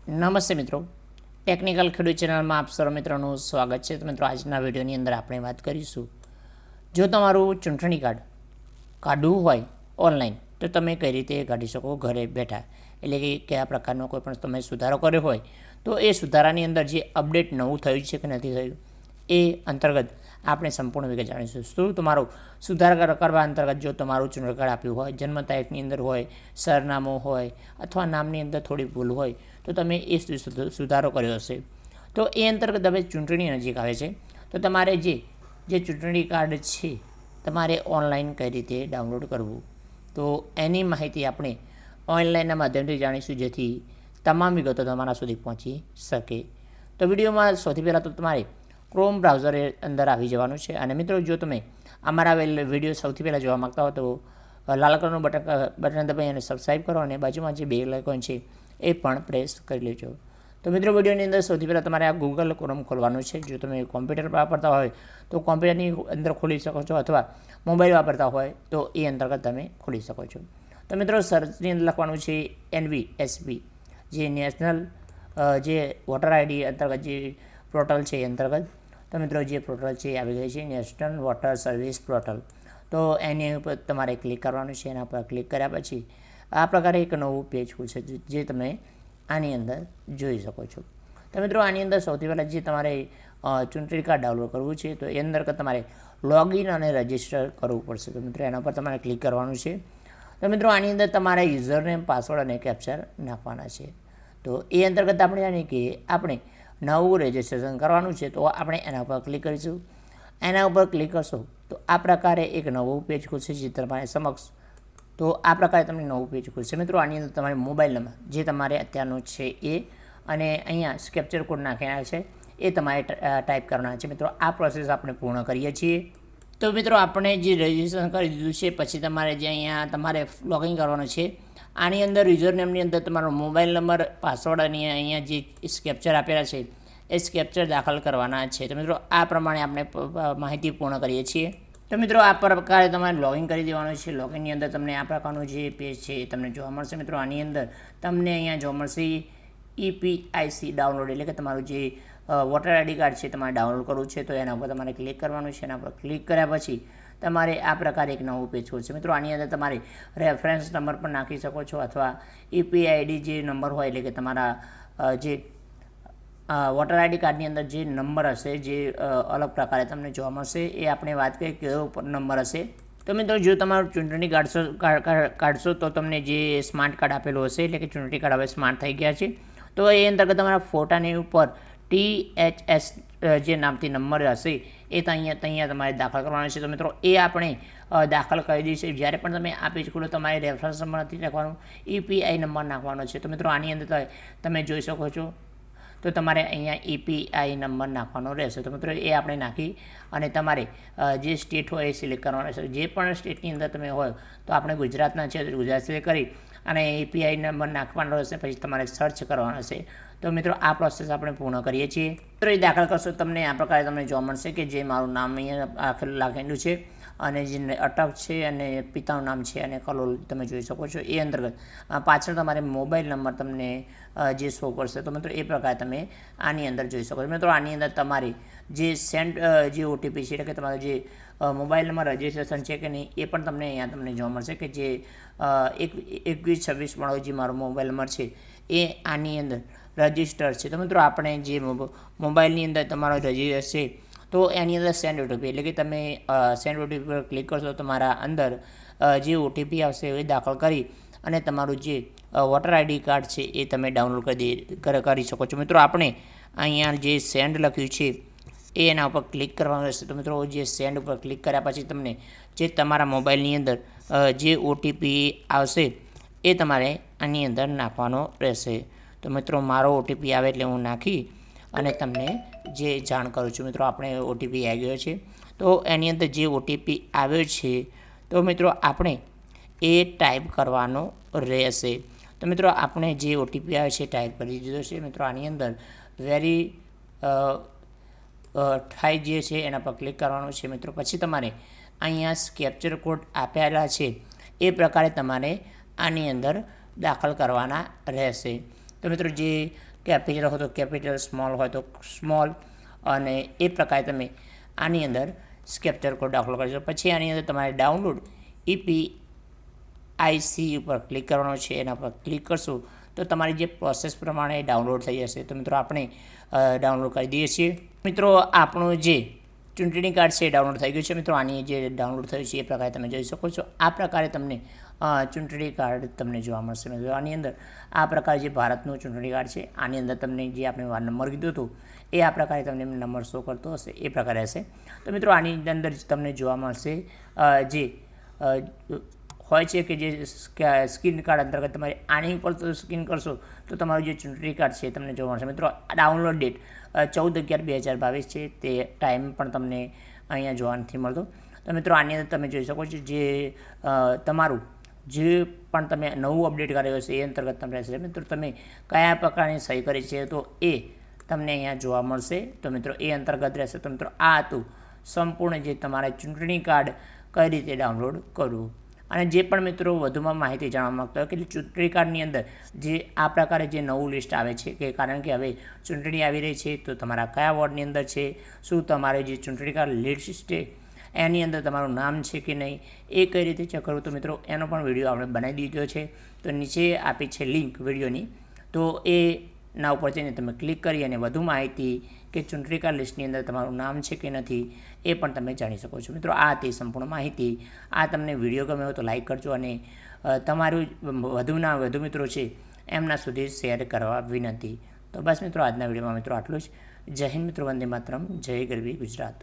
નમસ્તે મિત્રો, ટેકનિકલ ખેડૂત ચેનલમાં આપ સર્વ મિત્રોનું સ્વાગત છે. તો મિત્રો, આજના વિડીયોની અંદર આપણે વાત કરીશું, જો તમારું ચૂંટણી કાર્ડ કાઢવું હોય ઓનલાઈન તો તમે કઈ રીતે કાઢી શકો ઘરે બેઠા. એટલે કે કયા પ્રકારનો કોઈ પણ તમે સુધારો કર્યો હોય તો એ સુધારાની અંદર જે અપડેટ નવું થયું છે કે નથી થયું એ અંતર્ગત આપણે સંપૂર્ણ વિગત જાણીશું. શું તમારો સુધારા કરવા અંતર્ગત જો તમારું ચૂંટણી કાર્ડ આપ્યું હોય, જન્મ તારીખની અંદર હોય, સરનામું હોય અથવા નામની અંદર થોડી ભૂલ હોય તો તમે એ સુધારો કર્યો હશે. તો એ અંતર્ગત હવે ચૂંટણી નજીક આવે છે તો તમારે જે ચૂંટણી કાર્ડ છે તમારે ઓનલાઈન કઈ રીતે ડાઉનલોડ કરવું, તો એની માહિતી આપણે ઓનલાઈનના માધ્યમથી જાણીશું, જેથી તમામ વિગતો તમારા સુધી પહોંચી શકે. તો વિડીયોમાં સૌથી પહેલાં તો તમારે ક્રોમ બ્રાઉઝર અંદર આવી જવાનું છે. અને મિત્રો, જો તમે અમારા વિડીયો સૌથી પહેલાં જોવા માગતા હો તો લાલ કલરનું બટન દબાવી અને સબસ્ક્રાઈબ કરો અને બાજુમાં જે બેલ આઇકોન છે એ પણ પ્રેસ કરી લેજો. તો મિત્રો, વિડીયોની અંદર સૌથી પહેલાં તમારે આ ગૂગલ ક્રોમ ખોલવાનું છે. જો તમે કોમ્પ્યુટર વાપરતા હોય તો કોમ્પ્યુટરની અંદર ખોલી શકો છો, અથવા મોબાઈલ વાપરતા હોય તો એ અંતર્ગત તમે ખોલી શકો છો. તો મિત્રો, સર્ચની અંદર લખવાનું છે NVSP, જે નેશનલ જે વોટર આઈડી અંતર્ગત જે પોર્ટલ છે એ અંતર્ગત. તો મિત્રો, જે પોર્ટલ છે એ આવી ગઈ છે નેશનલ વોટર સર્વિસ પોર્ટલ. તો એની ઉપર તમારે ક્લિક કરવાનું છે. એના પર ક્લિક કર્યા પછી આ પ્રકારે એક નવું પેજ ખુલશે, જે તમે આની અંદર જોઈ શકો છો. તો મિત્રો, આની અંદર સૌથી પહેલાં જે તમારે ચૂંટણી કાર્ડ ડાઉનલોડ કરવું છે તો એ અંદર તમારે લોગિન અને રજિસ્ટર કરવું પડશે. તો મિત્રો, એના પર તમારે ક્લિક કરવાનું છે. તો મિત્રો, આની અંદર તમારે યુઝરનેમ, પાસવર્ડ અને કેપ્ચર નાખવાના છે. તો એ અંતર્ગત આપણે જાણીએ કે આપણે નવું રજિસ્ટ્રેશન કરવાનું છે, તો આપણે એના ઉપર ક્લિક કરીશું. એના ઉપર ક્લિક કરશો તો આ પ્રકારે એક નવું પેજ ખુલશે જે તમારી સમક્ષ. તો આ પ્રકારે તમને નવું પેજ ખુલશે. મિત્રો, આની અંદર તમારે મોબાઈલ નંબર જે તમારે અત્યારનો છે એ અને અહીંયા કેપ્ચર કોડ નાખેલા છે એ તમારે ટાઈપ કરવાના છે. મિત્રો, આ પ્રોસેસ આપણે પૂર્ણ કરીએ છીએ. તો મિત્રો, આપણે જે રજિસ્ટ્રેશન કરી દીધું છે પછી તમારે જે અહીંયા તમારે લોગિન કરવાનું છે. આની અંદર યુઝરનેમની અંદર તમારો મોબાઈલ નંબર, પાસવર્ડ અને અહીંયા જે કેપ્ચર આપેલા છે એ કેપ્ચર દાખલ કરવાના છે. તો મિત્રો, આ પ્રમાણે આપણે માહિતી પૂર્ણ કરીએ છીએ. તો મિત્રો, આ પ્રકારે તમારે લોગિન કરી દેવાનું છે. લોગિનની અંદર તમને આ પ્રકારનું જે પેજ છે એ તમને જોવા મળશે. મિત્રો, આની અંદર તમને અહીંયા જોવા મળશે EPIC ડાઉનલોડ, એટલે કે તમારું જે વોટર આઈડી કાર્ડ છે તમારે ડાઉનલોડ કરવું છે. તો એના ઉપર તમારે ક્લિક કરવાનું છે. એના પર ક્લિક કર્યા પછી તમારે આ પ્રકારે એક નવું પેજ ખોલશે. મિત્રો, આની અંદર તમારે રેફરન્સ નંબર પણ નાખી શકો છો, અથવા EPID જે નંબર હોય, એટલે કે તમારા જે વોટર આઈડી કાર્ડની અંદર જે નંબર હશે જે અલગ પ્રકારે તમને જોવા મળશે એ આપણે વાત કરીએ કેવો નંબર હશે. તો મિત્રો, જો તમારું ચૂંટણી કાઢશો તો તમને જે સ્માર્ટ કાર્ડ આપેલું હશે, એટલે કે ચૂંટણી કાર્ડ હવે સ્માર્ટ થઈ ગયા છે, તો એ અંતર્ગત તમારા ફોટાની ઉપર THS જે નામથી નંબર હશે એ અહીંયા તમારે દાખલ કરવાનો છે. તો મિત્રો, એ આપણે દાખલ કરી દઈશું. જ્યારે પણ તમે આ પેજ ખોલો તમારે રેફરન્સ નંબર નથી નાખવાનો, EPI નંબર નાખવાનો છે. તો મિત્રો, આની અંદર તમે જોઈ શકો છો તો તમારે અહીંયા EPI નંબર નાખવાનો રહેશે. તો મિત્રો, એ આપણે નાખી અને તમારે જે સ્ટેટ હોય એ સિલેક્ટ કરવાનો રહેશે. જે પણ સ્ટેટની અંદર તમે હોય, તો આપણે ગુજરાતના છે તો ગુજરાત સિલેક્ટ કરી અને EPI નંબર નાખવાનો રહેશે. પછી તમારે સર્ચ કરવાનો રહેશે. તો મિત્રો, આ પ્રોસેસ આપણે પૂર્ણ કરીએ છીએ. મિત્રો, એ દાખલ કરશો તમને આ પ્રકારે તમને જોવા મળશે કે જે મારું નામ અહીંયા લખેલું છે અને જે અટક છે અને પિતાનું નામ છે અને કલોલ તમે જોઈ શકો છો. એ અંતર્ગત પાછળ તમારે મોબાઈલ નંબર તમને જે શો કરશે. તો મિત્રો, એ પ્રકારે તમે આની અંદર જોઈ શકો છો. મિત્રો, આની અંદર તમારી જે સેન્ડ જે OTP છે, એટલે કે તમારો જે મોબાઈલ નંબર રજિસ્ટ્રેશન છે કે નહીં એ પણ તમને જોવા મળશે, કે જે 2126 વાળો જે મારો મોબાઈલ નંબર છે એ આની અંદર રજિસ્ટર છે. તો મિત્રો, આપણે જે મોબાઈલની અંદર તમારો રજિસ્ટર છે તો એની અંદર સેન્ડ OTP, એટલે કે તમે સેન્ડ OTP પર ક્લિક કરશો તો તમારા અંદર જે OTP આવશે એ દાખલ કરી અને તમારું જે વોટર આઈડી કાર્ડ છે એ તમે ડાઉનલોડ કરી શકો છો. મિત્રો, આપણે અહીંયા જે સેન્ડ લખ્યું છે એ એના ઉપર ક્લિક કરવાનું રહેશે. તો મિત્રો, જે સેન્ડ ઉપર ક્લિક કર્યા પછી તમને જે તમારા મોબાઈલની અંદર જે OTP આવશે એ તમારે આની અંદર નાખવાનો રહેશે. તો મિત્રો, મારો OTP આવે એટલે હું નાખી અને તમને જે જાણ કરું છું. મિત્રો, આપણે OTP આવી ગયો છે તો એની અંદર જે OTP આવ્યો છે તો મિત્રો આપણે એ ટાઈપ કરવાનો રહેશે. તો મિત્રો, આપણે જે OTP આવે છે ટાઈપ કરી દીધો છે. મિત્રો, આની અંદર વેરીફાઈ જે છે એના પર ક્લિક કરવાનું છે. મિત્રો, પછી તમારે અહીંયા કેપ્ચર કોડ આપેલા છે એ પ્રકારે તમારે આની અંદર દાખલ કરવાના રહેશે. તો તો મિત્રો જે કેપિટલ હોય તો કેપિટલ, સ્મોલ હોય તો સ્મોલ, અને એ પ્રકારે તમે આની અંદર કેપ્ચર કોડ દાખલ કરશો. પછી આની અંદર તમારે ડાઉનલોડ EPIC ઉપર ક્લિક કરવાનો છે. એના પર ક્લિક કરશો તો તમારી જે પ્રોસેસ પ્રમાણે ડાઉનલોડ થઈ જશે. તો મિત્રો આપણે ડાઉનલોડ કરી દઈએ છીએ. મિત્રો આપણું જે ચૂંટણી કાર્ડ છે એ ડાઉનલોડ થઈ ગયું છે. મિત્રો આની જે ડાઉનલોડ થયું છે એ પ્રકારે તમે જોઈ શકો છો. આ પ્રકારે તમને ચૂંટણી કાર્ડ તમને જોવા મળશે. મિત્રો આની અંદર આ પ્રકારે જે ભારતનું ચૂંટણી કાર્ડ છે આની અંદર તમને જે આપણે નંબર કીધું હતું એ આ પ્રકારે તમને નંબર શો કરતો હશે એ પ્રકારે હશે. તો મિત્રો આની અંદર તમને જોવા મળશે જે હોય છે કે જે સ્ક્રીન કાર્ડ અંતર્ગત તમારે આની ઉપર તો સ્ક્રીન કરશો તો તમારું જે ચૂંટણી કાર્ડ છે તમને જોવા મળશે. મિત્રો ડાઉનલોડ ડેટ 14/11/2022 છે. તે ટાઈમ પણ તમને અહીંયા જોવા નથી મળતો. તો મિત્રો આની અંદર તમે જોઈ શકો છો જે તમારું જે પણ તમે નવું અપડેટ કર્યું હશે એ અંતર્ગત તમને રહેશે. મિત્રો તમે કયા પ્રકારની સહી કરી છે તો એ તમને અહીંયા જોવા મળશે. તો મિત્રો એ અંતર્ગત રહેશે. તો મિત્રો આ હતું સંપૂર્ણ જે તમારે ચૂંટણી કાર્ડ કઈ રીતે ડાઉનલોડ કરવું. અને જે પણ મિત્રો વધુમાં માહિતી જાણવા માગતા હોય કે ચૂંટણી કાર્ડની અંદર જે આ પ્રકારે જે નવું લિસ્ટ આવે છે કે કારણ કે હવે ચૂંટણી આવી રહી છે તો તમારા કયા વોર્ડની અંદર છે, શું તમારે જે ચૂંટણી કાર્ડ લિસ્ટ છે એની અંદર તમારું નામ છે કે નહીં, એ કઈ રીતે ચેક કરવું. તો મિત્રો એનો પણ વિડીયો આપણે બનાવી દીધો છે. તો નીચે આપી છે લિંક વિડીયોની. તો એ ના ઉપર જઈને તમે ક્લિક કરી અને વધુ માહિતી કે ચૂંટણી કાર્ડ લિસ્ટની અંદર તમારું નામ છે કે નથી એ પણ તમે જાણી શકો છો. મિત્રો આ હતી સંપૂર્ણ માહિતી. આ તમને વિડીયો ગમ્યો હોય તો લાઈક કરજો અને તમારું વધુના વધુ મિત્રો છે એમના સુધી શેર કરવા વિનંતી. તો બસ મિત્રો આજના વિડીયોમાં મિત્રો આટલું જ. જય હિન્દ મિત્રો, વંદે માતરમ, જય ગરવી ગુજરાત.